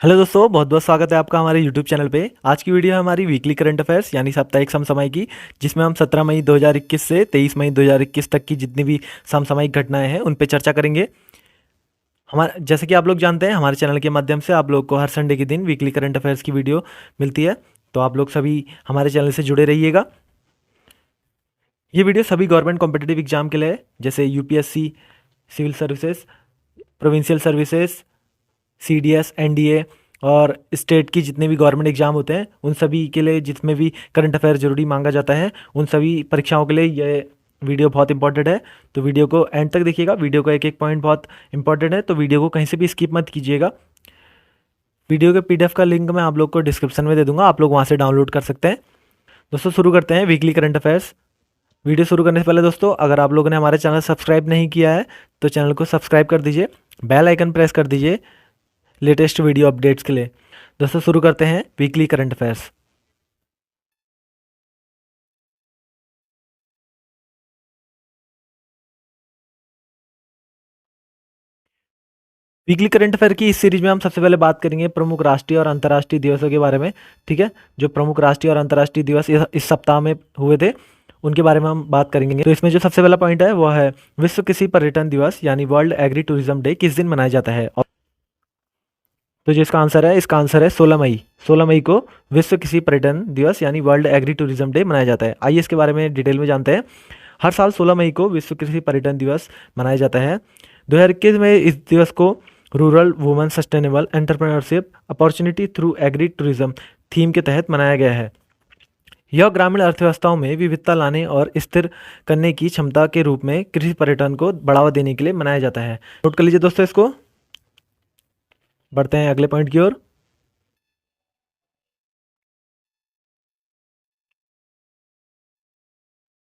Hello दोस्तों, बहुत बहुत स्वागत है आपका हमारे यूट्यूब चैनल पे। आज की वीडियो है हमारी वीकली करंट अफेयर्स यानी साप्ताहिक समसामयिक की, जिसमें हम 17 मई 2021 से 23 मई 2021 तक की जितनी भी समसामयिक घटनाएं हैं उन पे चर्चा करेंगे। हमारे जैसे कि आप लोग जानते हैं, हमारे चैनल के माध्यम से आप लोग को हर संडे के दिन वीकली करंट अफेयर्स की वीडियो मिलती है, तो आप लोग सभी हमारे चैनल से जुड़े रहिएगा। ये वीडियो सभी गवर्नमेंट कॉम्पिटिटिव एग्जाम के लिए है, जैसे UPSC, civil services, provincial services, CDS, NDA और स्टेट की जितने भी गवर्नमेंट एग्जाम होते हैं उन सभी के लिए जिसमें भी करंट अफेयर जरूरी मांगा जाता है, उन सभी परीक्षाओं के लिए ये वीडियो बहुत इंपॉर्टेंट है। तो वीडियो को एंड तक देखिएगा। वीडियो का एक एक पॉइंट बहुत इंपॉर्टेंट है, तो वीडियो को कहीं से भी स्किप मत कीजिएगा। वीडियो के पीडीएफ का लिंक मैं आप लोग को डिस्क्रिप्शन में दे दूंगा, आप लोग वहाँ से डाउनलोड कर सकते हैं। दोस्तों, शुरू करते हैं वीकली करंट अफेयर्स। वीडियो शुरू करने से पहले दोस्तों, अगर आप लोगों ने हमारे चैनल सब्सक्राइब नहीं किया है तो चैनल को सब्सक्राइब कर दीजिए, बेल आइकन प्रेस कर दीजिए लेटेस्ट वीडियो अपडेट्स के लिए। दोस्तों, शुरू करते हैं weekly current affairs. Weekly current affair की इस सीरीज में हम सबसे पहले बात करेंगे प्रमुख राष्ट्रीय और अंतर्राष्ट्रीय दिवसों के बारे में। ठीक है, जो प्रमुख राष्ट्रीय और अंतर्राष्ट्रीय दिवस इस सप्ताह में हुए थे उनके बारे में हम बात करेंगे। तो इसमें जो सबसे पहला पॉइंट है वो है विश्व कृषि पर्यटन दिवस यानी वर्ल्ड एग्री टूरिज्म डे किस दिन मनाया जाता है। और तो जो इसका आंसर है 16 मई। 16 मई को विश्व कृषि पर्यटन दिवस यानी वर्ल्ड एग्री टूरिज्म डे मनाया जाता है। आइए इसके बारे में डिटेल में जानते हैं। हर साल 16 मई को विश्व कृषि पर्यटन दिवस मनाया जाता है। 2021 में इस दिवस को rural women sustainable entrepreneurship opportunity through agri tourism theme के तहत मनाया गया है। यह ग्रामीण अर्थव्यवस्थाओं में विविधता लाने और स्थिर करने की क्षमता के रूप में कृषि पर्यटन को बढ़ावा देने के लिए मनाया जाता है। नोट कर लीजिए दोस्तों इसको। बढ़ते हैं अगले पॉइंट की ओर।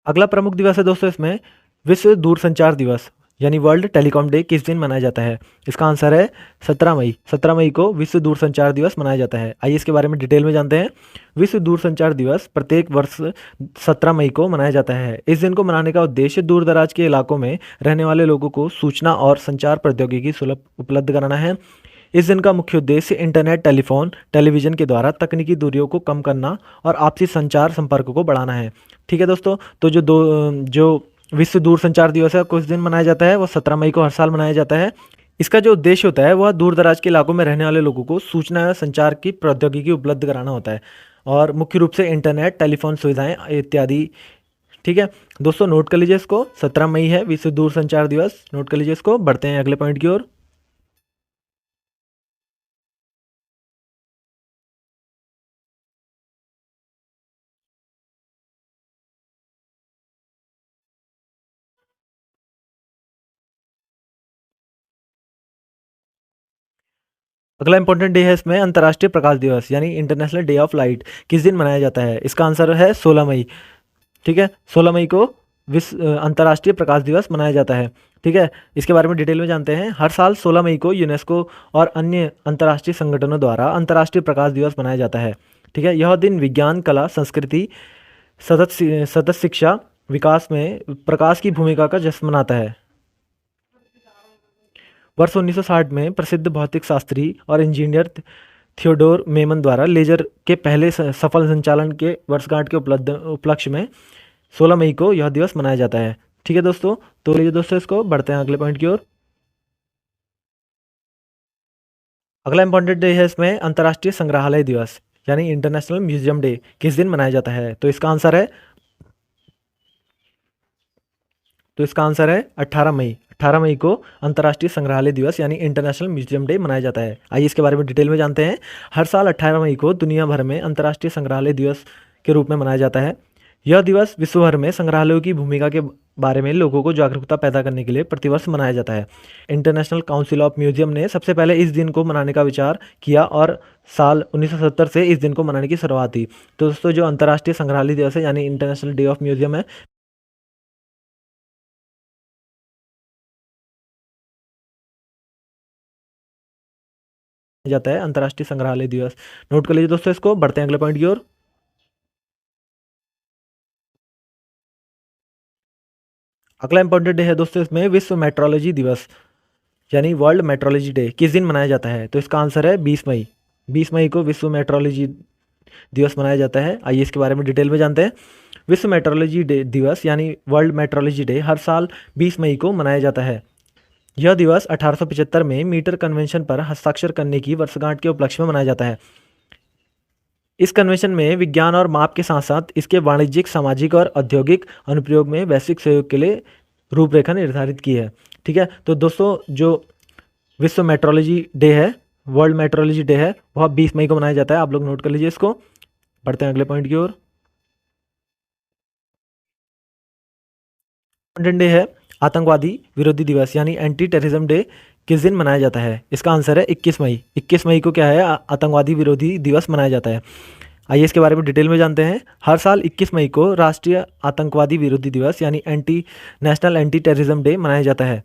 अगला प्रमुख दिवस है दोस्तों इसमें विश्व दूरसंचार दिवस यानी वर्ल्ड टेलीकॉम डे किस दिन मनाया जाता है। इसका आंसर है 17 मई। 17 मई को विश्व दूरसंचार दिवस मनाया जाता है। आइए इसके बारे में डिटेल में जानते हैं। विश्व दूरसंचार दिवस प्रत्येक वर्ष 17 मई को मनाया जाता है। इस दिन को मनाने का उद्देश्य दूर दराज के इलाकों में रहने वाले लोगों को सूचना और संचार प्रौद्योगिकी सुलभ उपलब्ध कराना है। इस दिन का मुख्य उद्देश्य इंटरनेट, टेलीफोन, टेलीविजन के द्वारा तकनीकी दूरियों को कम करना और आपसी संचार संपर्क को बढ़ाना है। ठीक है दोस्तों, तो जो विश्व दूरसंचार दिवस है कुछ दिन मनाया जाता है, वो 17 मई को हर साल मनाया जाता है। इसका जो उद्देश्य होता है वह दूर दराज के इलाकों में रहने वाले लोगों को सूचना या संचार की प्रौद्योगिकी उपलब्ध कराना होता है, और मुख्य रूप से इंटरनेट, टेलीफोन सुविधाएं इत्यादि। ठीक है दोस्तों, नोट कर लीजिए इसको। 17 मई है विश्व दूरसंचार दिवस, नोट कर लीजिए इसको। बढ़ते हैं अगले पॉइंट की ओर। अगला इंपॉर्टेंट डे है इसमें अंतर्राष्ट्रीय प्रकाश दिवस यानी इंटरनेशनल डे ऑफ लाइट किस दिन मनाया जाता है। इसका आंसर है 16 मई। ठीक है, 16 मई को विश्व अंतर्राष्ट्रीय प्रकाश दिवस मनाया जाता है। ठीक है, इसके बारे में डिटेल में जानते हैं। हर साल 16 मई को यूनेस्को और अन्य अंतर्राष्ट्रीय संगठनों द्वारा अंतर्राष्ट्रीय प्रकाश दिवस मनाया जाता है। ठीक है, यह दिन विज्ञान, कला, संस्कृति, सतत शिक्षा, विकास में प्रकाश की भूमिका का जश्न मनाता है। वर्ष 1960 में प्रसिद्ध भौतिक शास्त्री और इंजीनियर थियोडोर मेमन द्वारा लेजर के पहले सफल संचालन के वर्षगांठ के उपलक्ष्य में 16 मई को यह दिवस मनाया जाता है। ठीक है दोस्तों, तो लीजिए दोस्तों इसको। बढ़ते हैं अगले पॉइंट की ओर। अगला इंपॉर्टेंट डे है इसमें अंतर्राष्ट्रीय संग्रहालय दिवस यानी इंटरनेशनल म्यूजियम डे किस दिन मनाया जाता है। तो इसका आंसर है 18 मई। 18 मई को अंतर्राष्ट्रीय संग्रहालय दिवस यानी इंटरनेशनल म्यूजियम डे मनाया जाता है। आइए इसके बारे में डिटेल में जानते हैं। हर साल 18 मई को दुनिया भर में अंतर्राष्ट्रीय संग्रहालय दिवस के रूप में मनाया जाता है। यह दिवस विश्व भर में संग्रहालयों की भूमिका के बारे में लोगों को जागरूकता पैदा करने के लिए प्रतिवर्ष मनाया जाता है। इंटरनेशनल काउंसिल ऑफ म्यूजियम ने सबसे पहले इस दिन को मनाने का विचार किया और साल 1970 से इस दिन को मनाने की शुरुआत हुई। तो दोस्तों, जो अंतर्राष्ट्रीय संग्रहालय दिवस है यानी इंटरनेशनल डे ऑफ म्यूजियम है, जाता है अंतर्राष्ट्रीय संग्रहालय दिवस। नोट कर लीजिए दोस्तों इसको। बढ़ते हैं अगले पॉइंट की ओर। अगला इंपॉर्टेंट डे है दोस्तों इसमें विश्व मेट्रोलॉजी दिवस यानी वर्ल्ड मेट्रोलॉजी डे किस दिन मनाया जाता है। तो इसका आंसर है 20 मई। 20 मई को विश्व मेट्रोलॉजी दिवस मनाया जाता है। आइए इसके बारे में डिटेल में जानते हैं। विश्व मेट्रोलॉजी डे दिवस यानी वर्ल्ड मेट्रोलॉजी डे हर साल 20 मई को मनाया जाता है। यह दिवस 1875 में मीटर कन्वेंशन पर हस्ताक्षर करने की वर्षगांठ के उपलक्ष्य में मनाया जाता है। इस कन्वेंशन में विज्ञान और माप के साथ साथ इसके वाणिज्यिक, सामाजिक और औद्योगिक अनुप्रयोग में वैश्विक सहयोग के लिए रूपरेखा निर्धारित की है। ठीक है, तो दोस्तों जो विश्व मेट्रोलॉजी डे है, वर्ल्ड मेट्रोलॉजी डे है, वह 20 मई को मनाया जाता है। आप लोग नोट कर लीजिए इसको। बढ़ते हैं अगले पॉइंट की ओर। इंडिपेंडेंस डे है आतंकवादी विरोधी दिवस यानी एंटी टेररिज्म डे किस दिन मनाया जाता है? इसका आंसर है 21 मई। 21 मई को क्या है, आतंकवादी विरोधी दिवस मनाया जाता है। आइए इसके बारे में डिटेल में जानते हैं। हर साल 21 मई को राष्ट्रीय आतंकवादी विरोधी दिवस यानी नेशनल एंटी टेररिज्म डे मनाया जाता है।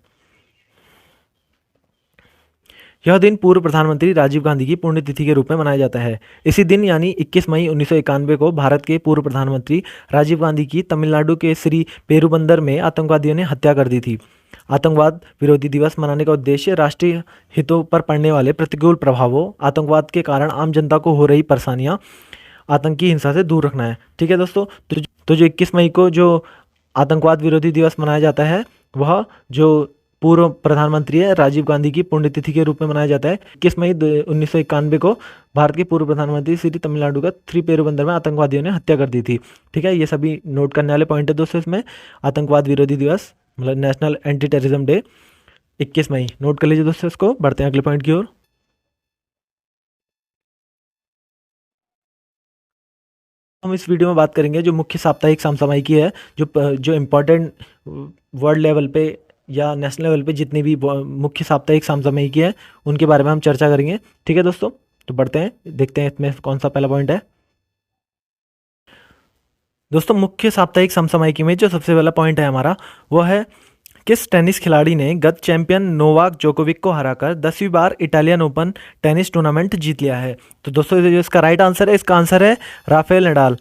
यह दिन पूर्व प्रधानमंत्री राजीव गांधी की पुण्यतिथि के रूप में मनाया जाता है। इसी दिन यानी 21 मई 1991 को भारत के पूर्व प्रधानमंत्री राजीव गांधी की तमिलनाडु के श्री पेरुबंदर में आतंकवादियों ने हत्या कर दी थी। आतंकवाद विरोधी दिवस मनाने का उद्देश्य राष्ट्रीय हितों पर पड़ने वाले प्रतिकूल प्रभावों, आतंकवाद के कारण आम जनता को हो रही परेशानियां, आतंकी हिंसा से दूर रखना है। ठीक है दोस्तों, तो जो 21 मई को जो आतंकवाद विरोधी दिवस मनाया जाता है वह जो पूर्व प्रधानमंत्री है राजीव गांधी की पुण्यतिथि के रूप में मनाया जाता है। 21 मई 1991 को भारत के पूर्व प्रधानमंत्री श्री तमिलनाडु का श्री पेरुबंदर में आतंकवादियों ने हत्या कर दी थी। ठीक है, ये सभी नोट करने वाले पॉइंट है दोस्तों इसमें। आतंकवाद विरोधी दिवस मतलब नेशनल एंटी टेररिज्म डे 21 मई, नोट कर लीजिए दोस्तों इसको। बढ़ते हैं अगले पॉइंट की ओर। हम इस वीडियो में बात करेंगे जो मुख्य साप्ताहिक समसामयिकी है, जो इम्पोर्टेंट वर्ल्ड लेवल पे या नेशनल लेवल पे जितनी भी मुख्य साप्ताहिक समसामयिकी है उनके बारे में हम चर्चा करेंगे। ठीक है दोस्तों, तो बढ़ते हैं, देखते हैं इसमें कौन सा पहला पॉइंट है। दोस्तों मुख्य साप्ताहिक समसामयिकी में जो सबसे पहला पॉइंट है हमारा वो है, किस टेनिस खिलाड़ी ने गत चैंपियन नोवाक जोकोविक को हराकर 10वीं बार इटालियन ओपन टेनिस टूर्नामेंट जीत लिया है? तो दोस्तों जो इसका राइट आंसर है, इसका आंसर है राफेल नडाल।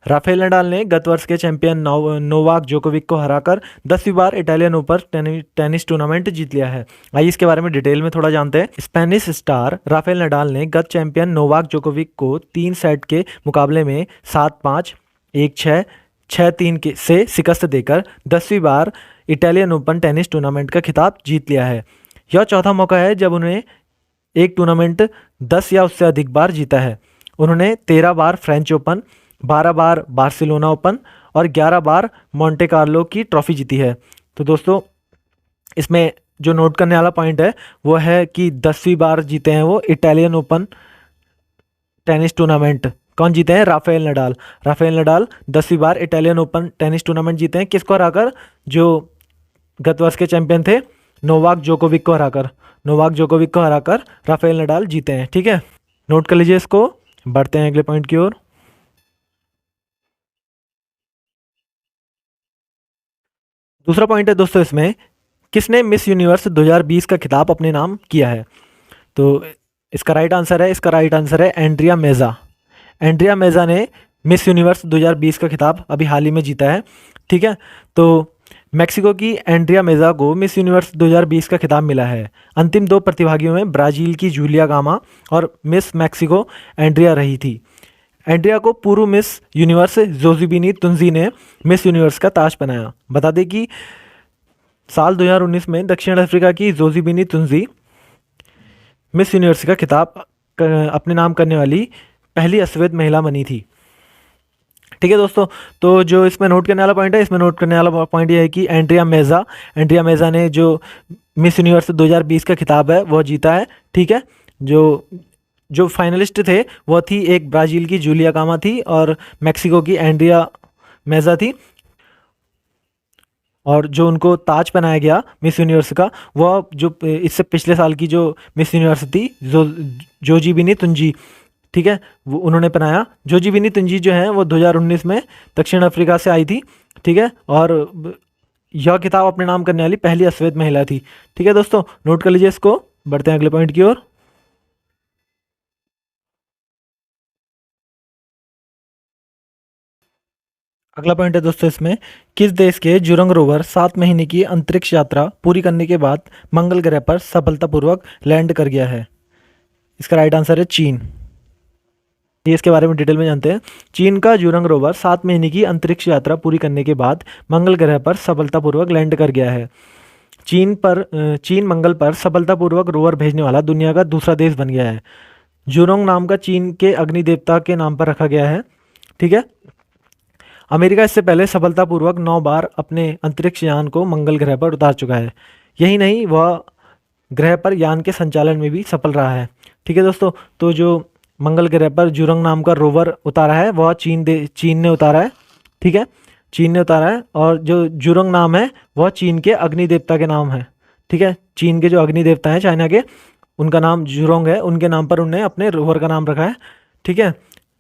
राफेल नडाल ने गत वर्ष के चैंपियन नोवाक जोकोविक को हराकर 10वीं बार इटालियन ओपन टेनिस टूर्नामेंट जीत लिया है। आइए इसके बारे में डिटेल में थोड़ा जानते हैं। स्पेनिश स्टार राफेल नडाल ने गत चैंपियन नोवाक जोकोविक को 3 सेट के मुकाबले में 7-5, 1-6, 6-3 से शिकस्त देकर 10वीं बार इटालियन ओपन टेनिस टूर्नामेंट का खिताब जीत लिया है। यह चौथा मौका है जब उन्होंने एक टूर्नामेंट 10 या उससे अधिक बार जीता है। उन्होंने 13 बार फ्रेंच ओपन, 12 बार बार्सिलोना ओपन और 11 बार मोंटे कार्लो की ट्रॉफी जीती है। तो दोस्तों इसमें जो नोट करने वाला पॉइंट है वो है कि 10वीं बार जीते हैं वो इटालियन ओपन टेनिस टूर्नामेंट। कौन जीते हैं? Rafael Nadal. राफेल नडाल 10वीं बार इटालियन ओपन टेनिस टूर्नामेंट जीते हैं। किसको हराकर? जो गत वर्ष के चैंपियन थे नोवाक जोकोविक को हराकर। नोवाक जोकोविक को हराकर राफेल नडाल जीते हैं। ठीक है, नोट कर लीजिए इसको। बढ़ते हैं अगले पॉइंट की ओर। दूसरा पॉइंट है दोस्तों इसमें, किसने मिस यूनिवर्स 2020 का खिताब अपने नाम किया है? तो इसका राइट आंसर है एंड्रिया मेजा। एंड्रिया मेजा ने मिस यूनिवर्स 2020 का खिताब अभी हाल ही में जीता है। ठीक है, तो मेक्सिको की एंड्रिया मेजा को मिस यूनिवर्स 2020 का खिताब मिला है। अंतिम 2 प्रतिभागियों में ब्राज़ील की जूलिया गामा और मिस मेक्सिको एंड्रिया रही थी। एंड्रिया को पूर्व मिस यूनिवर्स जोजिबिनी तुंजी ने मिस यूनिवर्स का ताज पहनाया। बता दें कि साल 2019 में दक्षिण अफ्रीका की जोजिबिनी तुंजी मिस यूनिवर्स का खिताब अपने नाम करने वाली पहली अश्वेत महिला बनी थी। ठीक है दोस्तों, तो जो इसमें नोट करने वाला पॉइंट है, इसमें नोट करने वाला पॉइंट ये है कि एंड्रिया मेजा ने जो मिस यूनिवर्स 2020 का खिताब है वो जीता है। ठीक है, जो फाइनलिस्ट थे वो थी, एक ब्राज़ील की जूलिया गामा थी और मेक्सिको की एंड्रिया मेजा थी। और जो उनको ताज पहनाया गया मिस यूनिवर्स का, वह जो इससे पिछले साल की जो मिस यूनिवर्स थी जोजिबिनी तुंजी, ठीक है, वो उन्होंने पहनाया। जोजिबिनी तुंजी जो है वो 2019 में दक्षिण अफ्रीका से आई थी। ठीक है, और यह खिताब अपने नाम करने वाली पहली अश्वेत महिला थी। ठीक है दोस्तों, नोट कर लीजिए इसको। बढ़ते हैं अगले पॉइंट की ओर। अगला पॉइंट है दोस्तों इसमें, किस देश के जुरंग रोवर 7 महीने की अंतरिक्ष यात्रा पूरी करने के बाद मंगल ग्रह पर सफलतापूर्वक लैंड कर गया है? इसका राइट आंसर है चीन। ये इसके बारे में डिटेल में जानते हैं। चीन का जुरंग रोवर 7 महीने की अंतरिक्ष यात्रा पूरी करने के बाद मंगल ग्रह पर सफलतापूर्वक लैंड कर गया है। चीन मंगल पर सफलतापूर्वक रोवर भेजने वाला दुनिया का दूसरा देश बन गया है। जुरोंग नाम का चीन के अग्नि देवता के नाम पर रखा गया है। ठीक है। अमेरिका इससे पहले सफलतापूर्वक 9 बार अपने अंतरिक्ष यान को मंगल ग्रह पर उतार चुका है। यही नहीं, वह ग्रह पर यान के संचालन में भी सफल रहा है। ठीक है दोस्तों, तो जो मंगल ग्रह पर जुरंग नाम का रोवर उतारा है वह चीन ने उतारा है। ठीक है, चीन ने उतारा है। और जो जुरंग नाम है वह चीन के अग्नि देवता के नाम है। ठीक है, चीन के जो अग्नि देवता हैं चाइना के, उनका नाम जुरोंग है, उनके नाम पर उन्होंने अपने रोवर का नाम रखा है। ठीक है,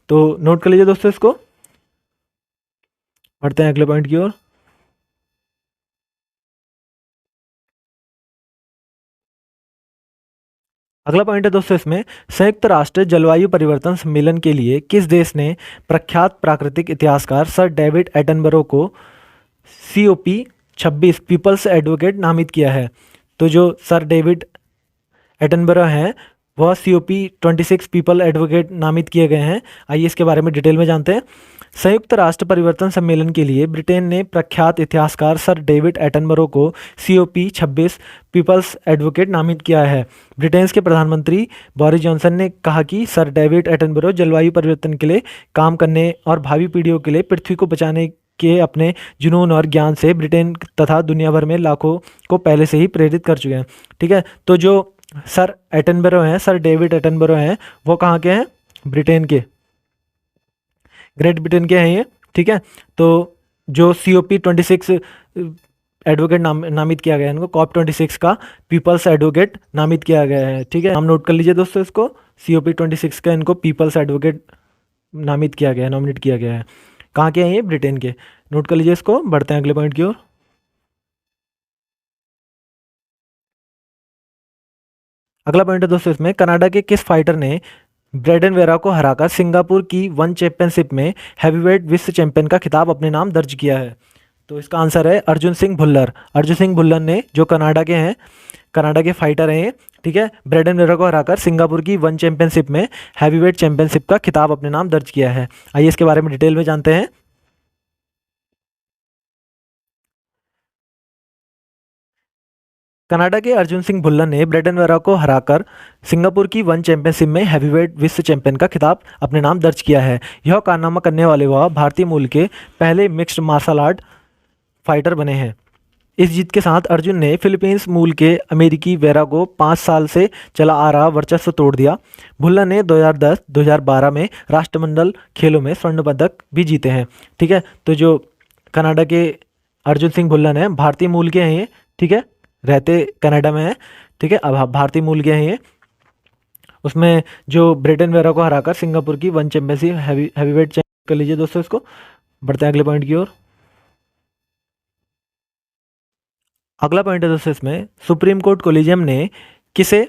तो नोट कर लीजिए दोस्तों इसको। बढ़ते हैं अगले पॉइंट की ओर। अगला पॉइंट है दोस्तों इसमें, संयुक्त राष्ट्र जलवायु परिवर्तन सम्मेलन के लिए किस देश ने प्रख्यात प्राकृतिक इतिहासकार सर डेविड एटनबरो को COP 26 पीपल्स एडवोकेट नामित किया है? तो जो सर डेविड एटनबरो हैं वह COP 26 पीपल एडवोकेट नामित किए गए हैं। आइए इसके बारे में डिटेल में जानते हैं। संयुक्त राष्ट्र परिवर्तन सम्मेलन के लिए ब्रिटेन ने प्रख्यात इतिहासकार सर डेविड एटनबरो को COP 26 पीपल्स एडवोकेट नामित किया है। ब्रिटेन के प्रधानमंत्री बोरिस जॉनसन ने कहा कि सर डेविड एटनबरो जलवायु परिवर्तन के लिए काम करने और भावी पीढ़ियों के लिए पृथ्वी को बचाने के अपने जुनून और ज्ञान से ब्रिटेन तथा दुनिया भर में लाखों को पहले से ही प्रेरित कर चुके हैं। ठीक है, तो जो सर एटनबरो हैं, सर डेविड एटनबरो हैं, वो कहाँ के हैं? ब्रिटेन के, ग्रेट ब्रिटेन के हैं ये। ठीक है, तो जो COP 26 एडवोकेट नामित किया गया है, इनको COP 26 का पीपल्स एडवोकेट नामित किया गया है। ठीक है, हम नोट कर लीजिए दोस्तों इसको। COP 26 का इनको पीपल्स एडवोकेट नामित किया गया है, नॉमिनेट किया गया है। कहाँ के हैं ये? ब्रिटेन के। नोट कर लीजिए इसको। बढ़ते हैं अगले पॉइंट की ओर। अगला पॉइंट है दोस्तों इसमें, कनाडा के किस फाइटर ने ब्रेडन वेरा को हराकर सिंगापुर की वन चैंपियनशिप में हैवीवेट विश्व चैंपियन का खिताब अपने नाम दर्ज किया है? तो इसका आंसर है अर्जुन सिंह भुल्लर। अर्जुन सिंह भुल्लर ने, जो कनाडा के हैं, कनाडा के फाइटर हैं ये। ठीक है, ब्रेडन वेरा को हराकर सिंगापुर की वन चैंपियनशिप में हैवीवेट चैंपियनशिप का खिताब अपने नाम दर्ज किया है। आइए इसके बारे में डिटेल में जानते हैं। कनाडा के अर्जुन सिंह भुल्लर ने ब्रेडन वेरा को हराकर सिंगापुर की वन चैंपियनशिप में हैवीवेट विश्व चैंपियन का खिताब अपने नाम दर्ज किया है। यह कारनामा करने वाले वह भारतीय मूल के पहले मिक्स्ड मार्शल आर्ट फाइटर बने हैं। इस जीत के साथ अर्जुन ने फिलीपींस मूल के अमेरिकी वेरा को 5 साल से चला आ रहा वर्चस्व तोड़ दिया। भुल्लर ने 2010-2012 में राष्ट्रमंडल खेलों में स्वर्ण पदक भी जीते हैं। ठीक है, तो जो कनाडा के अर्जुन सिंह भुल्लर हैं, भारतीय मूल के हैं ये। ठीक है, रहते कनाडा में है। ठीक है, अब भारतीय मूल के हैं ये। उसमें जो ब्रेडन वेरा को हराकर सिंगापुर की वन चैंपियनशिप हैवीवेट चैंपियन कर लीजिए दोस्तों इसको। बढ़ते हैं अगले पॉइंट की ओर। अगला पॉइंट है दोस्तों इसमें, सुप्रीम कोर्ट कोलिजियम ने किसे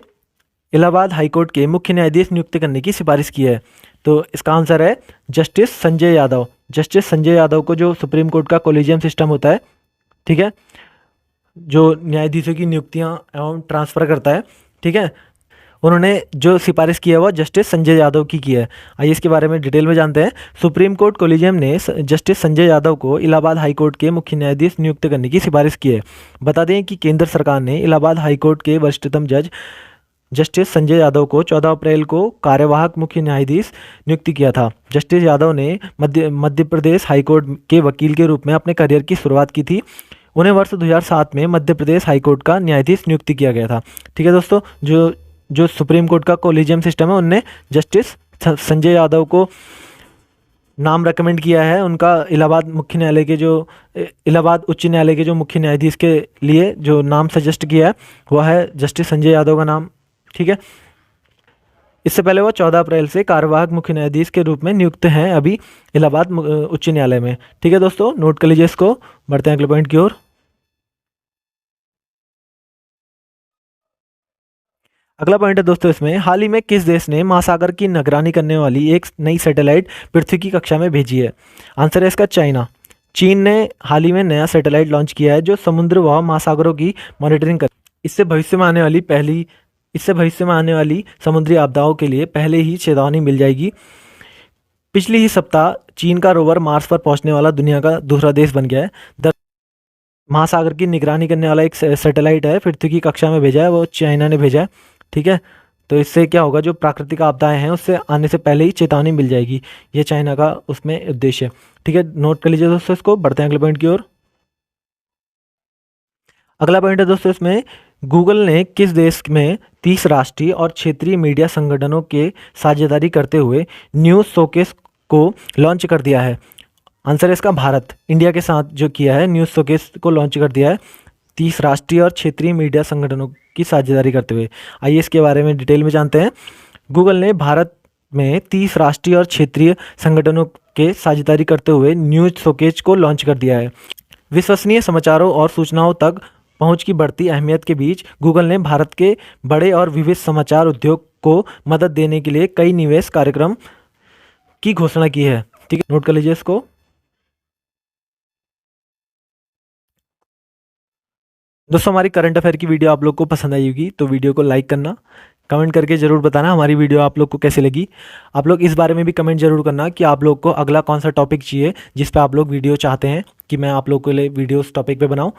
इलाहाबाद हाई कोर्ट के मुख्य न्यायाधीश नियुक्त करने की सिफारिश की है? तो इसका आंसर है जस्टिस संजय यादव। जस्टिस संजय यादव को जो सुप्रीम कोर्ट का कोलिजियम सिस्टम होता है, ठीक है, जो न्यायाधीशों की नियुक्तियां एवं ट्रांसफ़र करता है, ठीक है, उन्होंने जो सिफारिश की है वह जस्टिस संजय यादव की है। आइए इसके बारे में डिटेल में जानते हैं। सुप्रीम कोर्ट कोलिजियम ने जस्टिस संजय यादव को इलाहाबाद हाई कोर्ट के मुख्य न्यायाधीश नियुक्त करने की सिफारिश की है। बता दें कि केंद्र सरकार ने इलाहाबाद हाई कोर्ट के वरिष्ठतम जज जस्टिस संजय यादव को 14 अप्रैल को कार्यवाहक मुख्य न्यायाधीश नियुक्त किया था। जस्टिस यादव ने मध्य प्रदेश हाईकोर्ट के वकील के रूप में अपने करियर की शुरुआत की थी। उन्हें वर्ष 2007 में मध्य प्रदेश हाईकोर्ट का न्यायाधीश नियुक्त किया गया था। ठीक है दोस्तों, जो सुप्रीम कोर्ट का कोलिजियम सिस्टम है, उनने जस्टिस संजय यादव को नाम रेकमेंड किया है। उनका इलाहाबाद उच्च न्यायालय के जो मुख्य न्यायाधीश के लिए जो नाम सजेस्ट किया है वह है जस्टिस संजय यादव का नाम। ठीक है, इससे पहले वह 14 अप्रैल से कार्यवाहक मुख्य न्यायाधीश के रूप में नियुक्त हैं अभी इलाहाबाद उच्च न्यायालय में। ठीक है दोस्तों, नोट कर लीजिए इसको। बढ़ते हैं अगले पॉइंट की ओर। अगला पॉइंट है दोस्तों इसमें, हाल ही में किस देश ने महासागर की निगरानी करने वाली एक नई सैटेलाइट पृथ्वी की कक्षा में भेजी है? आंसर है इसका चाइना। चीन ने हाल ही में नया सैटेलाइट लॉन्च किया है जो समुद्र व महासागरों की मॉनिटरिंग कर, इससे भविष्य में आने वाली पहली इससे भविष्य में आने वाली समुद्री आपदाओं के लिए पहले ही चेतावनी मिल जाएगी। पिछले ही सप्ताह चीन का रोवर मार्स पर पहुंचने वाला दुनिया का दूसरा देश बन गया है। महासागर की निगरानी करने वाला एक सैटेलाइट है, पृथ्वी की कक्षा में भेजा है, वो चाइना ने भेजा है। ठीक है, तो इससे क्या होगा, जो प्राकृतिक आपदाएं हैं उससे आने से पहले ही चेतावनी मिल जाएगी। ये चाइना का उसमें उद्देश्य है। ठीक है, नोट कर लीजिए दोस्तों इसको। बढ़ते हैं अगले पॉइंट की ओर। अगला पॉइंट है दोस्तों इसमें, गूगल ने किस देश में 30 राष्ट्रीय और क्षेत्रीय मीडिया संगठनों के साझेदारी करते हुए न्यूज़ शोकेस को लॉन्च कर दिया है? आंसर है इसका भारत। इंडिया के साथ जो किया है, न्यूज़ शोकेस को लॉन्च कर दिया है 30 राष्ट्रीय और क्षेत्रीय मीडिया संगठनों की साझेदारी करते हुए। आइए इसके बारे में डिटेल में जानते हैं। गूगल ने भारत में 30 राष्ट्रीय और क्षेत्रीय संगठनों के साझेदारी करते हुए न्यूज़ शोकेस को लॉन्च कर दिया है। विश्वसनीय समाचारों और सूचनाओं तक पहुंच की बढ़ती अहमियत के बीच गूगल ने भारत के बड़े और विविध समाचार उद्योग को मदद देने के लिए कई निवेश कार्यक्रम की घोषणा की है। ठीक है, नोट कर लीजिए इसको। दोस्तों, हमारी करंट अफेयर की वीडियो आप लोग को पसंद आई होगी तो वीडियो को लाइक करना, कमेंट करके ज़रूर बताना हमारी वीडियो आप लोग को कैसे लगी। आप लोग इस बारे में भी कमेंट जरूर करना कि आप लोग को अगला कौन सा टॉपिक चाहिए जिस पे आप लोग वीडियो चाहते हैं कि मैं आप लोग के लिए वीडियो उस टॉपिक पे बनाऊं।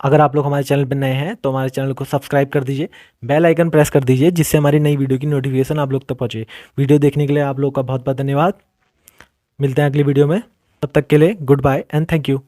अगर आप लोग हमारे चैनल पर नए हैं तो हमारे चैनल को सब्सक्राइब कर दीजिए, बेल आइकन प्रेस कर दीजिए, जिससे हमारी नई वीडियो की नोटिफिकेशन आप लोग तक पहुँचे। वीडियो देखने के लिए आप लोग का बहुत बहुत धन्यवाद। मिलते हैं अगली वीडियो में, तब तक के लिए goodbye and thank you.